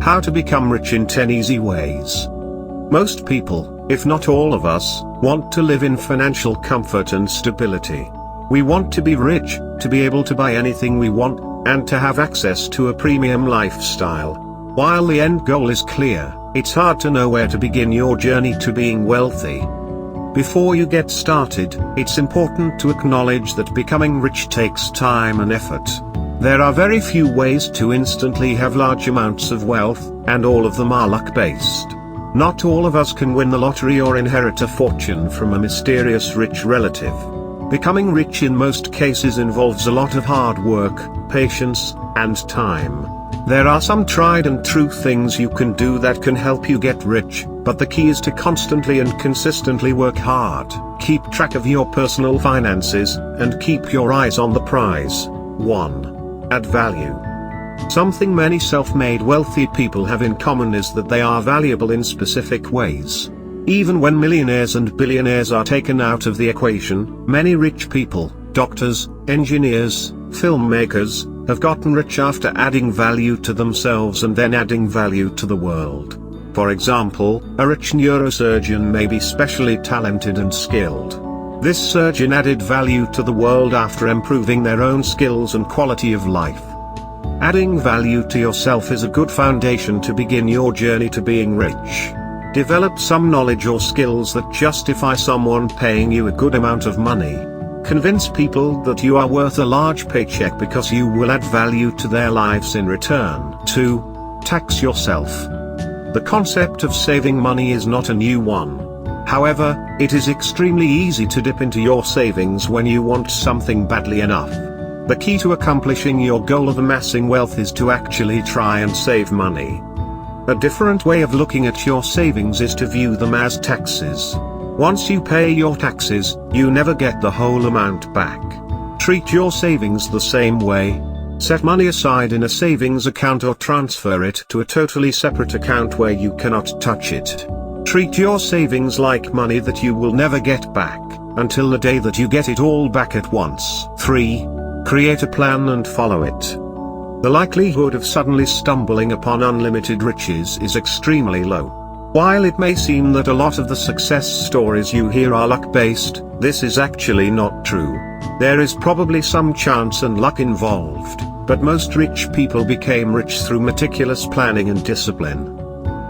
How to become rich in 10 easy ways. Most people, if not all of us, want to live in financial comfort and stability. We want to be rich, to be able to buy anything we want, and to have access to a premium lifestyle. While the end goal is clear, it's hard to know where to begin your journey to being wealthy. Before you get started, it's important to acknowledge that becoming rich takes time and effort. There are very few ways to instantly have large amounts of wealth, and all of them are luck-based. Not all of us can win the lottery or inherit a fortune from a mysterious rich relative. Becoming rich in most cases involves a lot of hard work, patience, and time. There are some tried and true things you can do that can help you get rich, but the key is to constantly and consistently work hard, keep track of your personal finances, and keep your eyes on the prize. 1. Add value. Something many self-made wealthy people have in common is that they are valuable in specific ways. Even when millionaires and billionaires are taken out of the equation, many rich people, doctors, engineers, filmmakers, have gotten rich after adding value to themselves and then adding value to the world. For example, a rich neurosurgeon may be specially talented and skilled. This surgeon added value to the world after improving their own skills and quality of life. Adding value to yourself is a good foundation to begin your journey to being rich. Develop some knowledge or skills that justify someone paying you a good amount of money. Convince people that you are worth a large paycheck because you will add value to their lives in return. 2. Tax yourself. The concept of saving money is not a new one. However, it is extremely easy to dip into your savings when you want something badly enough. The key to accomplishing your goal of amassing wealth is to actually try and save money. A different way of looking at your savings is to view them as taxes. Once you pay your taxes, you never get the whole amount back. Treat your savings the same way. Set money aside in a savings account or transfer it to a totally separate account where you cannot touch it. Treat your savings like money that you will never get back, until the day that you get it all back at once. 3. Create a plan and follow it. The likelihood of suddenly stumbling upon unlimited riches is extremely low. While it may seem that a lot of the success stories you hear are luck-based, this is actually not true. There is probably some chance and luck involved, but most rich people became rich through meticulous planning and discipline.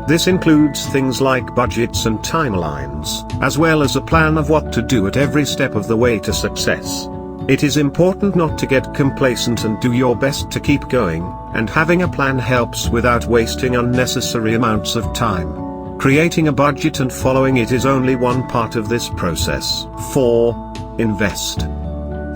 This includes things like budgets and timelines, as well as a plan of what to do at every step of the way to success. It is important not to get complacent and do your best to keep going, and having a plan helps without wasting unnecessary amounts of time. Creating a budget and following it is only one part of this process. 4. Invest.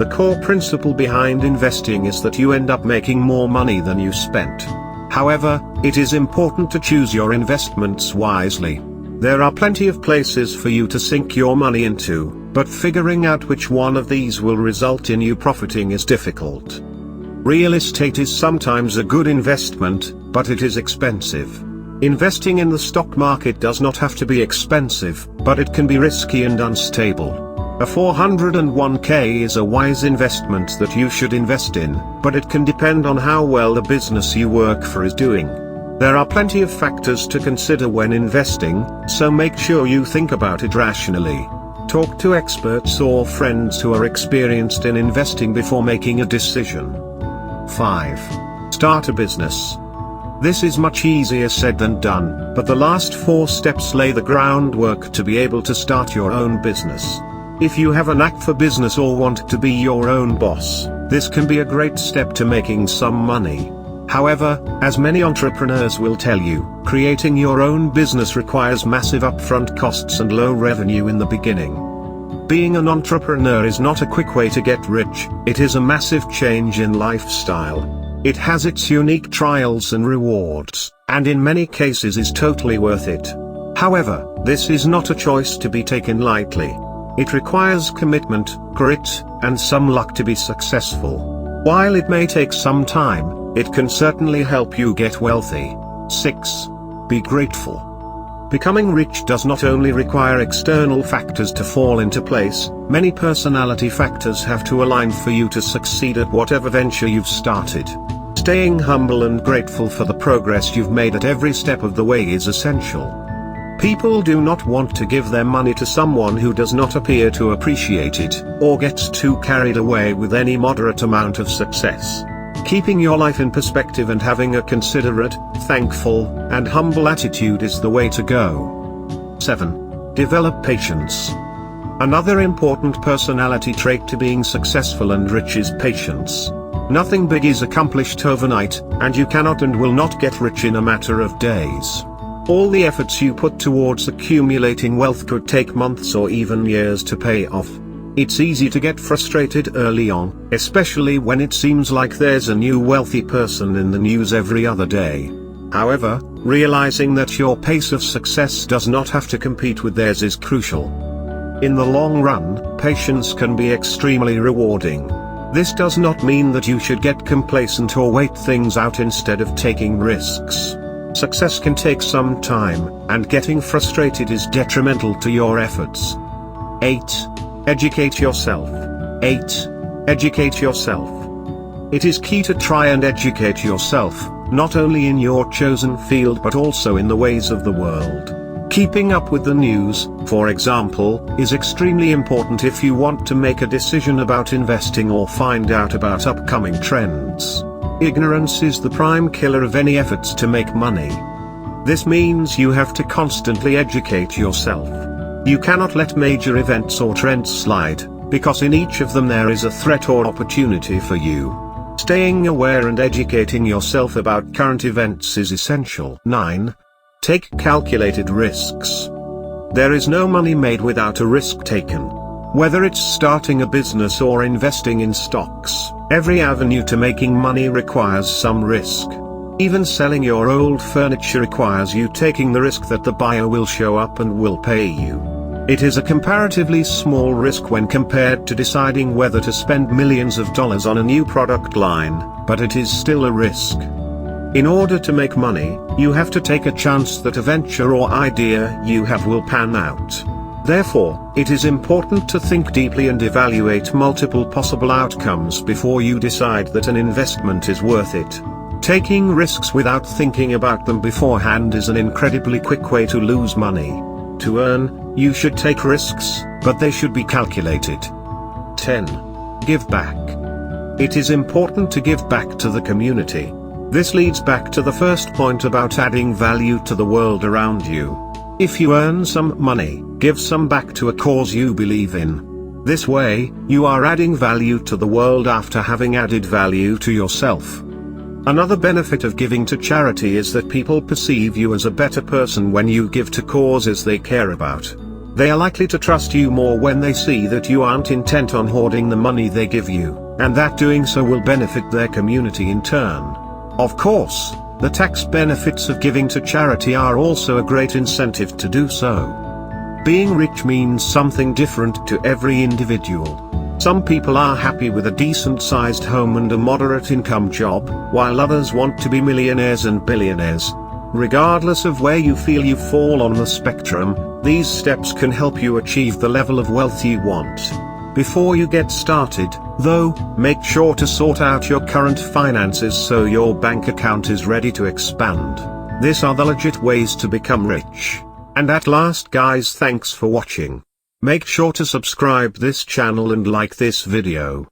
The core principle behind investing is that you end up making more money than you spent. However, it is important to choose your investments wisely. There are plenty of places for you to sink your money into, but figuring out which one of these will result in you profiting is difficult. Real estate is sometimes a good investment, but it is expensive. Investing in the stock market does not have to be expensive, but it can be risky and unstable. A 401k is a wise investment that you should invest in, but it can depend on how well the business you work for is doing. There are plenty of factors to consider when investing, so make sure you think about it rationally. Talk to experts or friends who are experienced in investing before making a decision. 5. Start a business. This is much easier said than done, but the last 4 steps lay the groundwork to be able to start your own business. If you have a knack for business or want to be your own boss, this can be a great step to making some money. However, as many entrepreneurs will tell you, creating your own business requires massive upfront costs and low revenue in the beginning. Being an entrepreneur is not a quick way to get rich, it is a massive change in lifestyle. It has its unique trials and rewards, and in many cases is totally worth it. However, this is not a choice to be taken lightly. It requires commitment, grit, and some luck to be successful. While it may take some time, it can certainly help you get wealthy. 6. Be grateful. Becoming rich does not only require external factors to fall into place, many personality factors have to align for you to succeed at whatever venture you've started. Staying humble and grateful for the progress you've made at every step of the way is essential. People do not want to give their money to someone who does not appear to appreciate it, or gets too carried away with any moderate amount of success. Keeping your life in perspective and having a considerate, thankful, and humble attitude is the way to go. 7. Develop patience. Another important personality trait to being successful and rich is patience. Nothing big is accomplished overnight, and you cannot and will not get rich in a matter of days. All the efforts you put towards accumulating wealth could take months or even years to pay off. It's easy to get frustrated early on, especially when it seems like there's a new wealthy person in the news every other day. However, realizing that your pace of success does not have to compete with theirs is crucial. In the long run, patience can be extremely rewarding. This does not mean that you should get complacent or wait things out instead of taking risks. Success can take some time, and getting frustrated is detrimental to your efforts. 8. Educate yourself. 8. Educate yourself. It is key to try and educate yourself, not only in your chosen field but also in the ways of the world. Keeping up with the news, for example, is extremely important if you want to make a decision about investing or find out about upcoming trends. Ignorance is the prime killer of any efforts to make money. This means you have to constantly educate yourself. You cannot let major events or trends slide, because in each of them there is a threat or opportunity for you. Staying aware and educating yourself about current events is essential. 9. Take calculated risks. There is no money made without a risk taken. Whether it's starting a business or investing in stocks, every avenue to making money requires some risk. Even selling your old furniture requires you taking the risk that the buyer will show up and will pay you. It is a comparatively small risk when compared to deciding whether to spend millions of dollars on a new product line, but it is still a risk. In order to make money, you have to take a chance that a venture or idea you have will pan out. Therefore, it is important to think deeply and evaluate multiple possible outcomes before you decide that an investment is worth it. Taking risks without thinking about them beforehand is an incredibly quick way to lose money. To earn, you should take risks, but they should be calculated. 10. Give back. It is important to give back to the community. This leads back to the first point about adding value to the world around you. If you earn some money, give some back to a cause you believe in. This way, you are adding value to the world after having added value to yourself. Another benefit of giving to charity is that people perceive you as a better person when you give to causes they care about. They are likely to trust you more when they see that you aren't intent on hoarding the money they give you, and that doing so will benefit their community in turn. Of course, the tax benefits of giving to charity are also a great incentive to do so. Being rich means something different to every individual. Some people are happy with a decent-sized home and a moderate-income job, while others want to be millionaires and billionaires. Regardless of where you feel you fall on the spectrum, these steps can help you achieve the level of wealth you want. Before you get started, though, make sure to sort out your current finances so your bank account is ready to expand. These are the legit ways to become rich. And at last guys, thanks for watching. Make sure to subscribe this channel and like this video.